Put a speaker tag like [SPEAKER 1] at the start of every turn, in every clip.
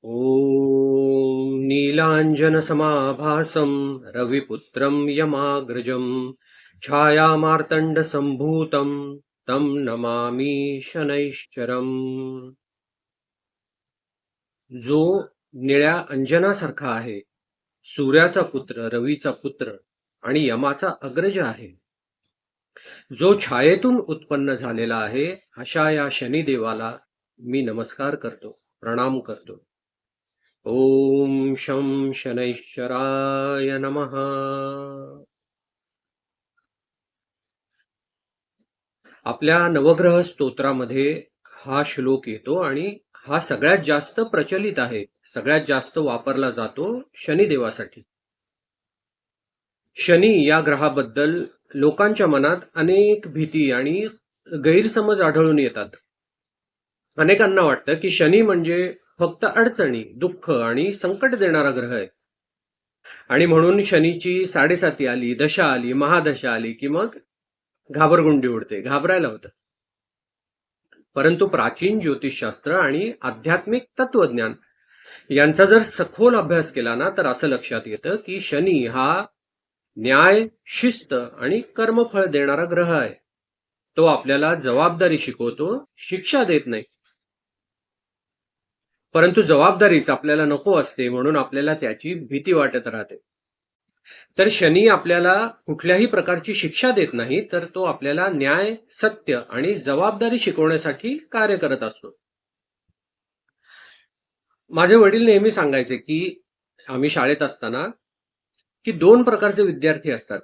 [SPEAKER 1] ॐ नीलाञ्जनसमाभासं रविपुत्रं यमाग्रजं छायामार्तण्डसम्भूतं तं नमामि शनैश्चरम्। जो निळ्या अंजनासारखा आहे, सूर्याचा पुत्र, रवीचा पुत्र आणि यमाचा अग्रज आहे, जो छायेतून उत्पन्न झालेला आहे, अशा या शनिदेवाला मी नमस्कार करतो, प्रणाम करतो। ओम शं शनैश्चराय नमः। आपल्या नवग्रह स्तोत्रामध्ये हा श्लोक येतो आणि हा सगळ्यात जास्त प्रचलित आहे, सगळ्यात जास्त वापरला जातो शनिदेवासाठी। शनी या ग्रहाबद्दल लोकांच्या मनात अनेक भीती आणि गैरसमज आढळून येतात। अनेकांना वाटतं की शनी म्हणजे फक्त अडचणी, दुःख आणि संकट देणारा ग्रह आहे आणि म्हणून शनीची 7.5 आली, दशा आली, महादशा आली की मग घाबरगुंडी उडते, घाबरायला होतं। परंतु प्राचीन ज्योतिषशास्त्र आणि आध्यात्मिक तत्वज्ञान यांचा जर सखोल अभ्यास केला ना, तर असं लक्षात येतं की शनी हा न्याय, शिस्त आणि कर्मफळ देणारा ग्रह आहे। तो आपल्याला जबाबदारी शिकवतो, शिक्षा देत नाही। परंतु जबाबदारीच आपल्याला नको असते, म्हणून आपल्याला त्याची भीती वाटत राहते। तर शनी आपल्याला कुठल्याही प्रकारची शिक्षा देत नाही, तर तो आपल्याला न्याय, सत्य आणि जबाबदारी शिकवण्यासाठी कार्य करत असतो। माझे वडील नेहमी सांगायचे की आम्ही शाळेत असताना की 2 प्रकारचे विद्यार्थी असतात,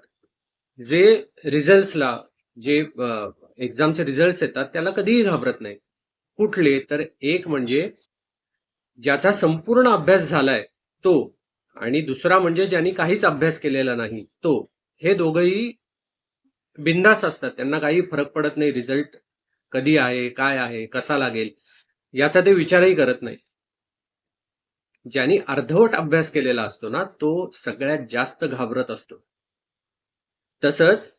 [SPEAKER 1] जे रिझल्ट्सला, जे एक्झामचे रिझल्ट्स येतात त्याला कधीही घाबरत नाही। कुठले? तर एक म्हणजे ज्याचा संपूर्ण अभ्यास झालाय तो, आणि दुसरा म्हणजे ज्यांनी काहीच अभ्यास केलेला नाही तो। हे दोघंही बिनधास्त असतात, त्यांना काही फरक पडत नाही रिझल्ट कधी आहे, काय आहे, कसा लागेल याचा ते विचारही करत नाही। ज्यांनी अर्धवट अभ्यास केलेला असतो ना, तो सगळ्यात जास्त घाबरत असतो। तसंच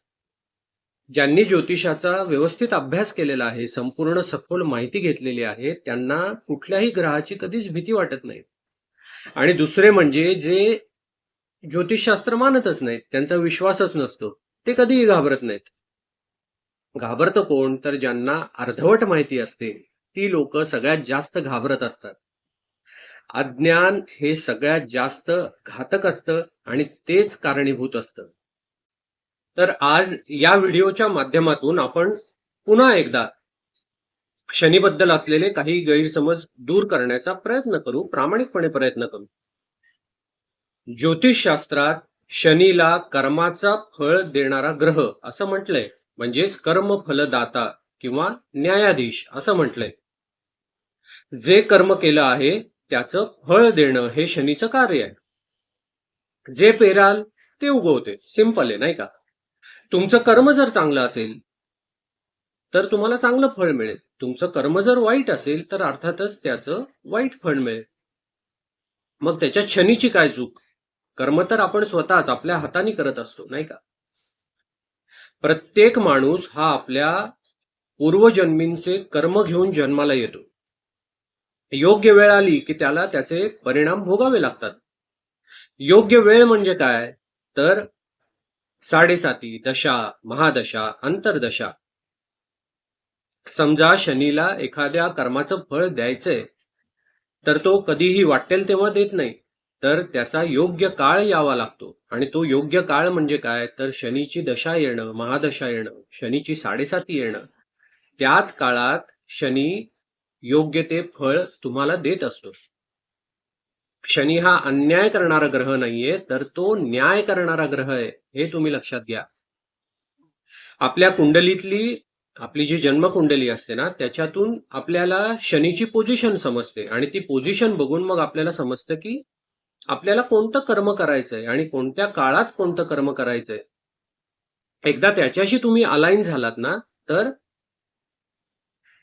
[SPEAKER 1] ज्यांनी ज्योतिषाचा व्यवस्थित अभ्यास केलेला आहे, संपूर्ण सखोल माहिती घेतलेली आहे, त्यांना कुठल्याही ग्रहाची कधीच भीती वाटत नाही। आणि दुसरे म्हणजे जे ज्योतिषशास्त्र मानतच नाहीत, त्यांचा विश्वासच नसतो, ते कधीही घाबरत नाहीत। घाबरतं कोण? तर ज्यांना अर्धवट माहिती असते, ती लोक सगळ्यात जास्त घाबरत असतात। अज्ञान हे सगळ्यात जास्त घातक असतं आणि तेच कारणीभूत असतं। तर आज या व्हिडिओच्या माध्यमातून आपण पुन्हा एकदा शनीबद्दल असलेले काही गैरसमज दूर करण्याचा प्रयत्न करू, प्रामाणिकपणे प्रयत्न करू। ज्योतिषशास्त्रात शनीला कर्माचा फळ देणारा ग्रह असं म्हटलंय, म्हणजेच कर्मफलदाता किंवा न्यायाधीश असं म्हटलंय। जे कर्म केलं आहे त्याचं फळ देणं हे शनीचं कार्य आहे। जे पेराल ते उगवते, सिंपल आहे नाही का? तुमचं कर्म जर चांगलं असेल तर तुम्हाला चांगलं फळ मिळेल, तुमचं कर्म जर वाईट असेल तर अर्थातच त्याचं वाईट फळ मिळेल। मग त्याच्यात शनीची काय चूक? कर्म तर आपण स्वतःच आपल्या हाताने करत असतो नाही का? प्रत्येक माणूस हा आपल्या पूर्वजन्मींचे कर्म घेऊन जन्माला येतो। योग्य वेळ आली की त्याला त्याचे परिणाम भोगावे लागतात। योग्य वेळ म्हणजे काय? तर 7.5 दशा, महादशा, अंतर्दशा। समजा शनीला एखाद्या कर्माचं फळ द्यायचंय, तर तो कधीही वाटेल तेव्हा देत नाही, तर त्याचा योग्य काळ यावा लागतो। आणि तो योग्य काळ म्हणजे काय? तर शनीची दशा येणं, महादशा येणं, शनीची 7.5 येणं, त्याच काळात शनी योग्य ते फळ तुम्हाला देत असतो। शनी हा अन्याय करणारा ग्रह नाहीये, तर तो न्याय करणारा ग्रह आहे, हे तुम्ही लक्षात घ्या। आपल्या कुंडलीतली आपली जी जन्मकुंडली असते ना, त्याच्यातून आपल्याला शनीची पोझिशन समजते आणि ती पोझिशन बघून मग आपल्याला समजतं की आपल्याला कोणतं कर्म करायचंय आणि कोणत्या काळात कोणतं कर्म करायचंय। एकदा त्याच्याशी तुम्ही अलाइन झालात ना, तर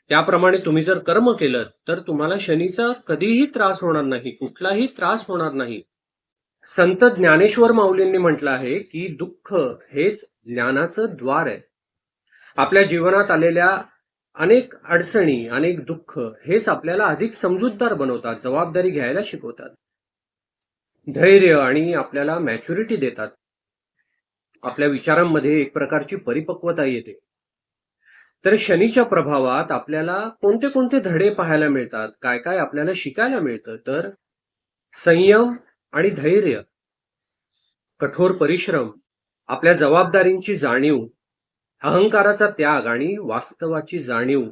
[SPEAKER 1] त्याप्रमाणे तुम्ही जर कर्म केलं तर तुम्हाला शनीचा कधीही त्रास होणार नाही, कुठलाही त्रास होणार नाही। संत ज्ञानेश्वर माऊलींनी म्हटलं आहे की दुःख हेच ज्ञानाचं द्वार आहे। आपल्या जीवनात आलेल्या अनेक अडचणी, अनेक दुःख हेच आपल्याला अधिक समजूतदार बनवतात, जबाबदारी घ्यायला शिकवतात, धैर्य आणि आपल्याला मॅच्युरिटी देतात. आपल्या विचारांमध्ये एक प्रकारची परिपक्वता येते. तर शनीच्या प्रभावात आपल्याला कोणते कोणते धडे पाहायला मिळतात, काय काय आपल्याला शिकायला मिळतं, तर संयम आणि धैर्य, कठोर परिश्रम, आपल्या जबाबदारींची जाणीव, अहंकाराचा त्याग आणि वास्तवाची जाणीव.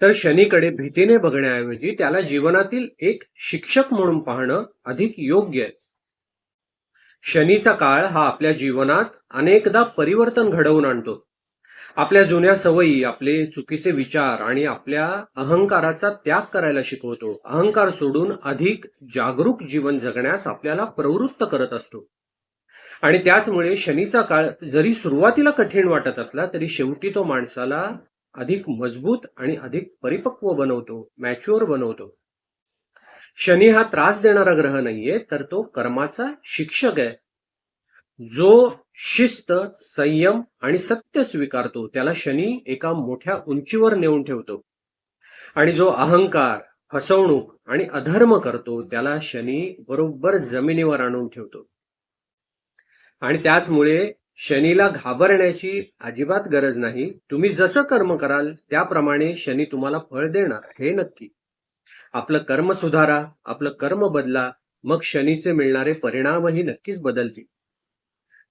[SPEAKER 1] तर शनीकडे भीतीने बघण्याऐवजी त्याला जीवनातील एक शिक्षक म्हणून पाहणं अधिक योग्य आहे. शनीचा काळ हा आपल्या जीवनात अनेकदा परिवर्तन घडवून आणतो. आपल्या जुन्या सवयी, आपले चुकीचे विचार आणि आपल्या अहंकाराचा त्याग करायला शिकवतो. अहंकार सोडून अधिक जागरूक जीवन जगण्यास आपल्याला प्रवृत्त करत असतो. आणि त्याचमुळे शनीचा काळ जरी सुरुवातीला कठीण वाटत असला तरी शेवटी तो माणसाला अधिक मजबूत आणि अधिक परिपक्व बनवतो, मॅच्युअर बनवतो. शनी हा त्रास देणारा ग्रह नाहीये, तर तो कर्माचा शिक्षक आहे. जो शिस्त, संयम आणि सत्य स्वीकारतो त्याला शनी एका मोठ्या उंचीवर नेऊन ठेवतो. आणि जो अहंकार, फसवणूक आणि अधर्म करतो त्याला शनी बरोबर जमिनीवर आणून ठेवतो. आणि त्याचमुळे शनीला घाबरण्याची अजिबात गरज नाही. तुम्ही जसं कर्म कराल त्याप्रमाणे शनी तुम्हाला फळ देणार, हे नक्की. आपलं कर्म सुधारा, आपलं कर्म बदला, मग शनीचे मिळणारे परिणामही नक्कीच बदलतील.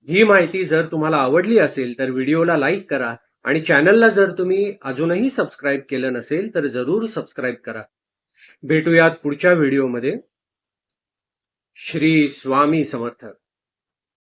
[SPEAKER 1] ही माहिती जर तुम्हाला आवडली असेल तर व्हिडिओला लाईक करा आणि चॅनलला जर तुम्ही अजूनही सबस्क्राईब केलं नसेल तर जरूर सबस्क्राईब करा. भेटूयात पुढच्या व्हिडिओमध्ये. श्री स्वामी समर्थ.